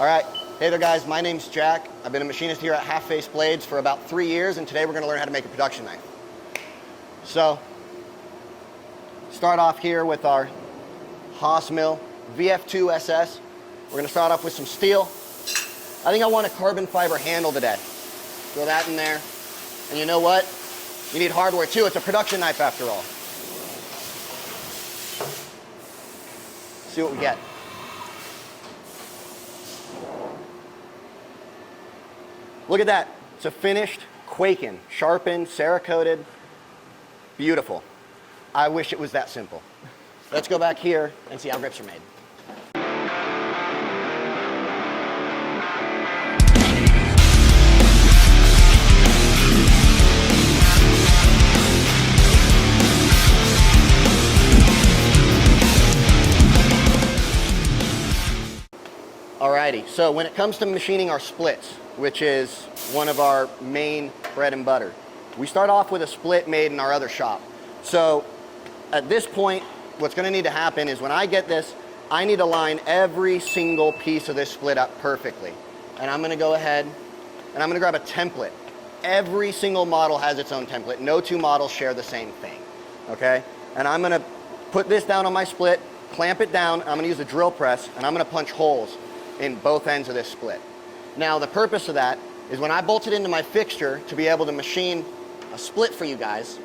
All right, hey there guys, my name's Jack. I've been a machinist here at Half Face Blades for about 3 years, and today we're gonna learn how to make a production knife. So, start off here with our Haas mill VF2 SS. We're gonna start off with some steel. I think I want a carbon fiber handle today. Throw that in there. And you know what? You need hardware too. It's a production knife after all. See what we get. Look at that. It's a finished Quaken, sharpened, Cerakoted. Beautiful. I wish it was that simple. Let's go back here and see how grips are made. Alrighty, so when it comes to machining our splits, which is one of our main bread and butter, we start off with a split made in our other shop. So at this point, what's gonna need to happen is when I get this, I need to line every single piece of this split up perfectly. And I'm gonna go ahead and I'm gonna grab a template. Every single model has its own template. No two models share the same thing, okay? And I'm gonna put this down on my split, clamp it down, I'm gonna use a drill press, and I'm gonna punch holes in both ends of this split. Now the purpose of that is when I bolt it into my fixture to be able to machine a split for you guys,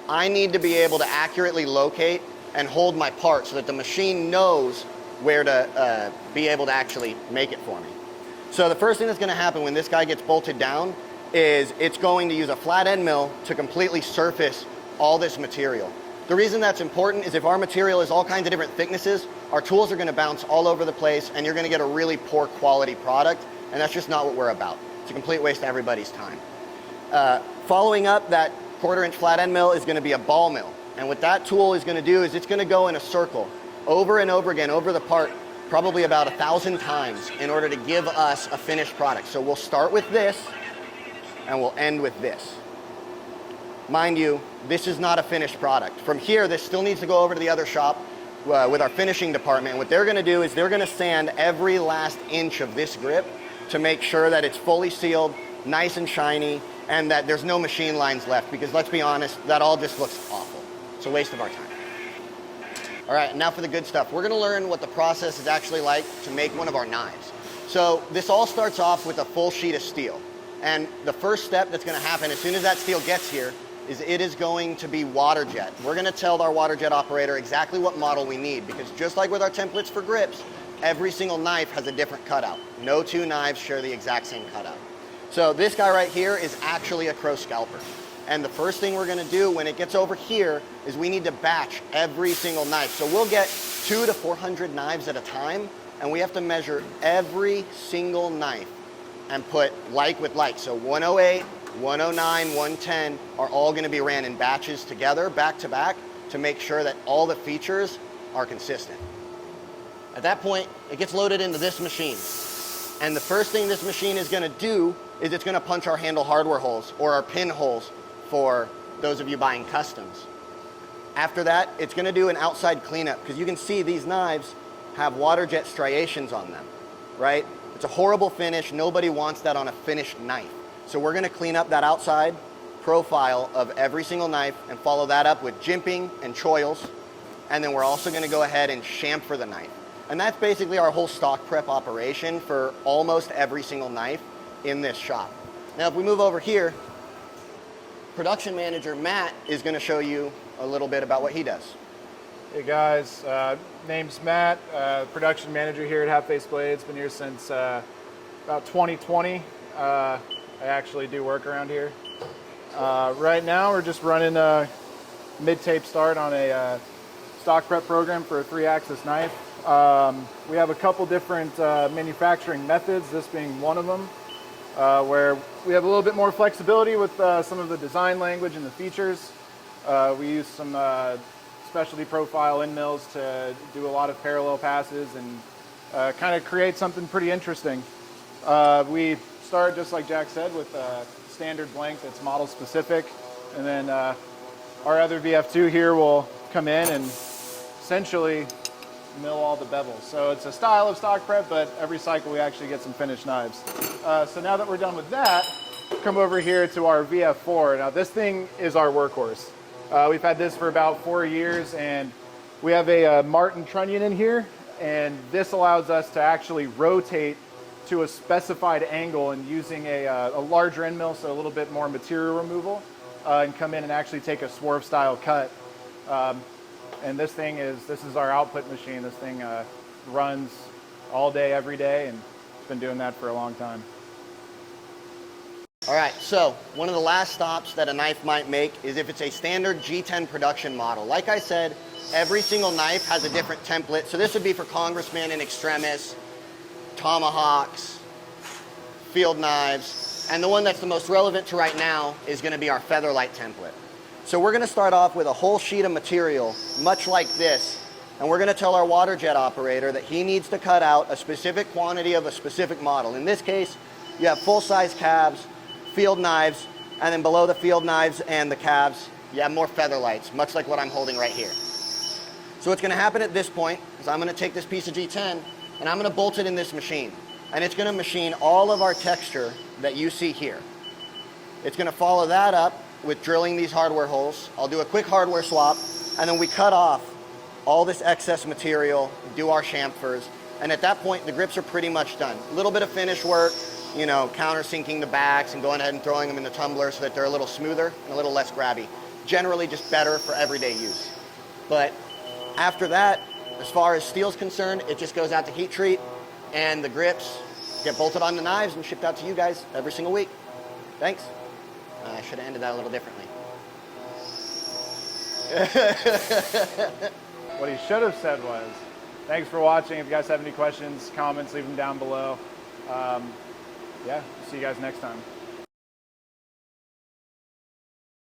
I need to be able to accurately locate and hold my part so that the machine knows where to be able to actually make it for me. So the first thing that's gonna happen when this guy gets bolted down is it's going to use a flat end mill to completely surface all this material. The reason that's important is if our material is all kinds of different thicknesses, our tools are gonna bounce all over the place and you're gonna get a really poor quality product, and that's just not what we're about. It's a complete waste of everybody's time. Following up, that 1/4-inch flat end mill is gonna be a ball mill. And what that tool is gonna do is it's gonna go in a circle over and over again, over the part, probably about 1,000 times in order to give us a finished product. So we'll start with this and we'll end with this. Mind you, this is not a finished product. From here, this still needs to go over to the other shop with our finishing department. And what they're gonna do is they're gonna sand every last inch of this grip to make sure that it's fully sealed, nice and shiny, and that there's no machine lines left, because let's be honest, that all just looks awful. It's a waste of our time. All right, now for the good stuff. We're gonna learn what the process is actually like to make one of our knives. So this all starts off with a full sheet of steel. And the first step that's gonna happen as soon as that steel gets here is it is going to be water jet. We're gonna tell our water jet operator exactly what model we need, because just like with our templates for grips, every single knife has a different cutout. No two knives share the exact same cutout. So this guy right here is actually a crow scalper. And the first thing we're gonna do when it gets over here is we need to batch every single knife. So we'll get 200 to 400 knives at a time, and we have to measure every single knife and put like with like. So 108, 109, 110 are all gonna be ran in batches together, back to back, to make sure that all the features are consistent. At that point, it gets loaded into this machine. And the first thing this machine is gonna do is it's gonna punch our handle hardware holes, or our pin holes for those of you buying customs. After that, it's gonna do an outside cleanup, because you can see these knives have water jet striations on them, right? It's a horrible finish. Nobody wants that on a finished knife. So we're gonna clean up that outside profile of every single knife and follow that up with jimping and choils. And then we're also gonna go ahead and chamfer the knife. And that's basically our whole stock prep operation for almost every single knife in this shop. Now, if we move over here, production manager Matt is gonna show you a little bit about what he does. Hey guys, name's Matt, production manager here at Half Face Blades. Been here since about 2020. I actually do work around here. Right now we're just running a mid-tape start on a stock prep program for a 3-axis knife. We have a couple different manufacturing methods, this being one of them, where we have a little bit more flexibility with some of the design language and the features. We use some specialty profile end mills to do a lot of parallel passes and kind of create something pretty interesting. We start, just like Jack said, with a standard blank that's model specific, and then our other VF2 here will come in and essentially mill all the bevels. So it's a style of stock prep, but every cycle we actually get some finished knives. So now that we're done with that, come over here to our VF4. Now this thing is our workhorse. We've had this for about 4 years, and we have a Martin trunnion in here, and this allows us to actually rotate to a specified angle and using a larger end mill, so a little bit more material removal, and come in and actually take a swerve style cut. And this is our output machine. This thing runs all day, every day, and it's been doing that for a long time. All right, so one of the last stops that a knife might make is if it's a standard G10 production model. Like I said, every single knife has a different template. So this would be for congressmen and extremis, tomahawks, field knives, and the one that's the most relevant to right now is going to be our Featherlight template. So we're going to start off with a whole sheet of material, much like this, and we're going to tell our water jet operator that he needs to cut out a specific quantity of a specific model. In this case, you have full-size calves, field knives, and then below the field knives and the calves, you have more Featherlights, much like what I'm holding right here. So what's going to happen at this point is I'm going to take this piece of G10 and I'm going to bolt it in this machine. And it's going to machine all of our texture that you see here. It's going to follow that up with drilling these hardware holes. I'll do a quick hardware swap, and then we cut off all this excess material, do our chamfers, and at that point the grips are pretty much done. A little bit of finish work, you know, countersinking the backs and going ahead and throwing them in the tumbler so that they're a little smoother and a little less grabby. Generally just better for everyday use. But after that, as far as steel's concerned, it just goes out to heat treat, and the grips get bolted on the knives and shipped out to you guys every single week. Thanks. I should have ended that a little differently. What he should have said was, thanks for watching. If you guys have any questions, comments, leave them down below. Yeah, see you guys next time.